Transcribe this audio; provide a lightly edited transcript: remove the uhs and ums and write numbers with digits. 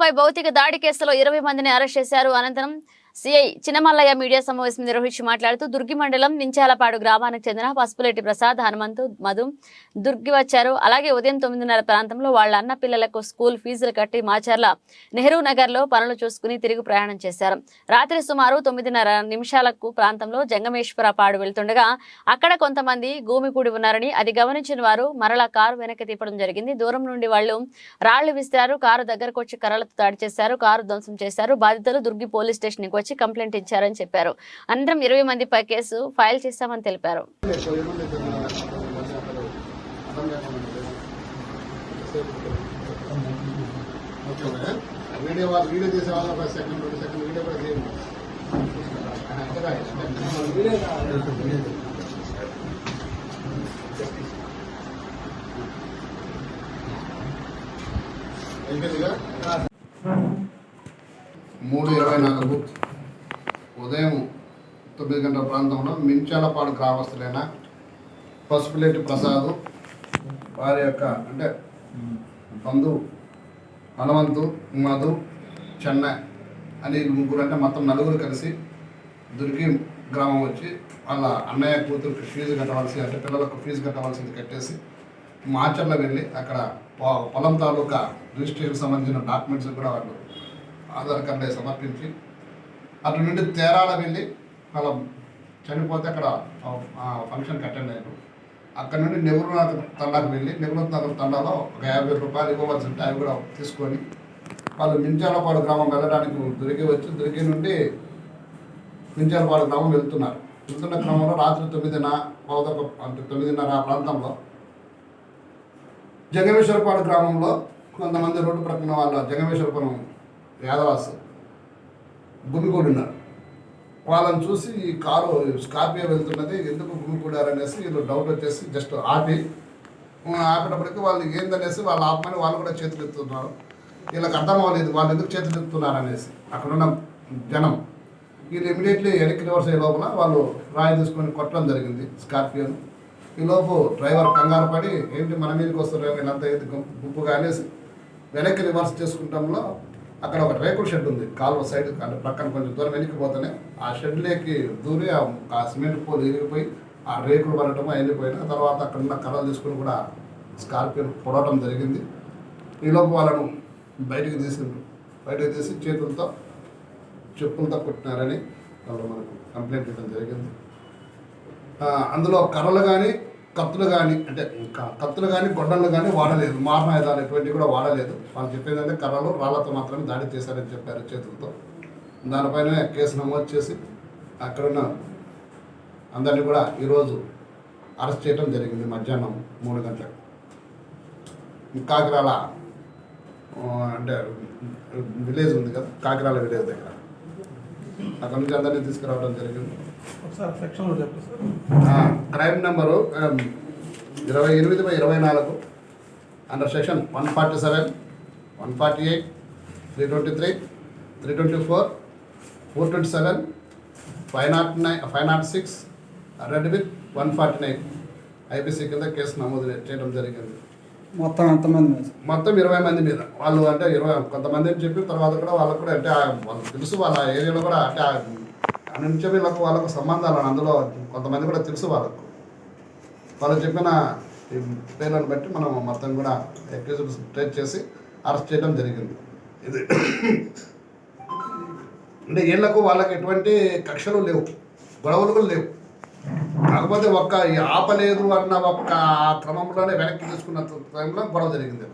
మహిళలపై భౌతిక దాడి కేసులో 20 మందిని అరెస్ట్ చేశారు. అనంతరం సిఐ చిన్నమల్లయ్య మీడియా సమావేశం నిర్వహించి మాట్లాడుతూ దుర్గి మండలం నించాలపాడు గ్రామానికి చెందిన పసుపులేటి ప్రసాద్, హనుమంతు, మధు దుర్గి వచ్చారు. అలాగే ఉదయం 9:30 ప్రాంతంలో వాళ్ళ అన్న పిల్లలకు స్కూల్ ఫీజులు కట్టి మాచర్ల నెహ్రూ నగర్ లో పనులు చూసుకుని తిరిగి ప్రయాణం చేశారు. రాత్రి సుమారు 9:30 ప్రాంతంలో జంగమేశ్వరపాడు వెళ్తుండగా అక్కడ కొంతమంది గూమికూడి ఉన్నారని అది గమనించిన వారు మరలా కారు వెనక్కి తిప్పడం జరిగింది. దూరం నుండి వాళ్ళు రాళ్లు విసిరారు. కారు దగ్గరకు వచ్చి కర్రలతో దాడి చేశారు. కారు ధ్వంసం చేశారు. బాధితులు దుర్గి పోలీస్ స్టేషన్ కి కంప్లైంట్ ఇచ్చారని చెప్పారు. అనంతరం 20 మందిపై కేసు ఫైల్ చేశామని తెలిపారు. ఉదయం 9 గంటల ప్రాంతంలో మించాలపాడు గ్రామస్తులైన పసుపులేటి ప్రసాద్, వారి యొక్క అంటే బంధువు హనుమంతు, మధు, చెన్నై అని ముగ్గురు అంటే మొత్తం నలుగురు కలిసి దుర్గి గ్రామం వచ్చి వాళ్ళ అన్నయ్య కూతురికి ఫీజు కట్టవలసి అంటే పిల్లలకు ఫీజు కట్టవలసింది కట్టేసి మాచర్ల వెళ్ళి అక్కడ పొలం తాలూకా రిజిస్ట్రేషన్ సంబంధించిన డాక్యుమెంట్స్ కూడా వాళ్ళు ఆధార్ కార్డు సమర్పించి అటు నుండి తేరాల వెళ్ళి వాళ్ళ చనిపోతే అక్కడ ఫంక్షన్కి అటెండ్ అయ్యారు. అక్కడ నుండి నెహ్రూనాథ్ తండాకు వెళ్ళి నెహ్రూనాథ్ తండాలో ఒక 50 రూపాయలు ఇవ్వవలసి ఉంటే అవి కూడా తీసుకొని వాళ్ళు మించాలపాడు గ్రామం వెళ్ళడానికి దుర్గి నుండి మించాలపాడు గ్రామం వెళ్తున్నారు. వెళ్తున్న క్రమంలో రాత్రి 9:30 ప్రాంతంలో జంగమేశ్వరపాడు గ్రామంలో కొంతమంది రోడ్డు ప్రక్కన వాళ్ళ జంగమేశ్వరపురం యాదవాస్ గుమికూడి ఉన్నారు. వాళ్ళని చూసి ఈ కారు స్కార్పియో వెళ్తున్నది, ఎందుకు గుమికూడారనేసి వీళ్ళు డౌట్ వచ్చేసి జస్ట్ ఆపేటప్పటికి వాళ్ళు ఏందనేసి వాళ్ళు ఆపమని వాళ్ళు కూడా చేతులు ఎత్తుతున్నారు. వీళ్ళకి అర్థం అవ్వలేదు వాళ్ళు ఎందుకు చేతులు ఎత్తుతున్నారు అనేసి. అక్కడున్న జనం వీళ్ళు ఇమీడియట్లీ వెనక్కి రివర్స్ అయ్యే లోపల వాళ్ళు రాయి తీసుకొని కొట్టడం జరిగింది స్కార్పియోను. ఈలోపు డ్రైవర్ కంగారు పడి ఏంటి మన మీదకి వస్తారు వీళ్ళంతా గుంపుగా అనేసి వెనక్కి రివర్స్ చేసుకుంటాంలో అక్కడ ఒక రేకుల షెడ్ ఉంది కాలువ సైడ్ అంటే ప్రక్కన కొంచెం దూరం వెనక్కిపోతేనే ఆ షెడ్లోకి దూరి ఆ సిమెంట్ పోలు ఇరిగిపోయి ఆ రేకులు పడటం వెళ్ళిపోయిన తర్వాత అక్కడ ఉన్న కర్రలు తీసుకుని కూడా స్కార్పియో పొడవటం జరిగింది. ఈలోపు వాళ్ళను బయటకు తీసి చేతులతో చెప్పులతో కొట్టినారని వాళ్ళు మనకు కంప్లైంట్ ఇవ్వడం జరిగింది. అందులో కర్రలు కానీ కత్తులు కానీ అంటే కత్తులు కానీ గొడ్డళ్ళు కానీ వాడలేదు, మారణాయుధాలు ఎటువంటివి కూడా వాడలేదు. వాళ్ళు చెప్పేదంటే కర్రలు రాళ్లతో మాత్రమే దాడి చేశారని చెప్పారు చేతులతో. దానిపైన కేసు నమోదు చేసి అక్కడున్న అందరినీ కూడా ఈరోజు అరెస్ట్ చేయడం జరిగింది. మధ్యాహ్నం 3 గంటలకు కాకిరాల అంటే విలేజ్ ఉంది కదా, కాకిరాల విలేజ్ దగ్గర అక్కడ నుంచి అందరినీ తీసుకురావడం జరిగింది. Crime number 28/24 under section 147, 148, 323, 324, 427, 506 red with 149 IPC కింద కేసు నమోదు చేయడం జరిగింది. మొత్తం ఎంతమంది? మొత్తం 20 మంది మీద. వాళ్ళు అంటే 20 కొంతమంది అని చెప్పి తర్వాత కూడా వాళ్ళకు కూడా అంటే వాళ్ళకి తెలుసు వాళ్ళ ఏరియాలో కూడా అంటే నుంచి వాళ్ళకు సంబంధాలు అందులో కొంతమంది కూడా తెలుసు వాళ్ళకు. వాళ్ళు చెప్పిన పేర్లను బట్టి మనం మొత్తం కూడా అక్యూజ్డ్ ట్రేస్ చేసి అరెస్ట్ చేయడం జరిగింది. ఇది అంటే వీళ్ళకు వాళ్ళకి ఎటువంటి కక్షలు లేవు, గొడవలు కూడా లేవు. కాకపోతే ఆపలేదు అన్న ఒక్క క్రమంలోనే వెనక్కి తీసుకున్న టైంలో గొడవ జరిగింది.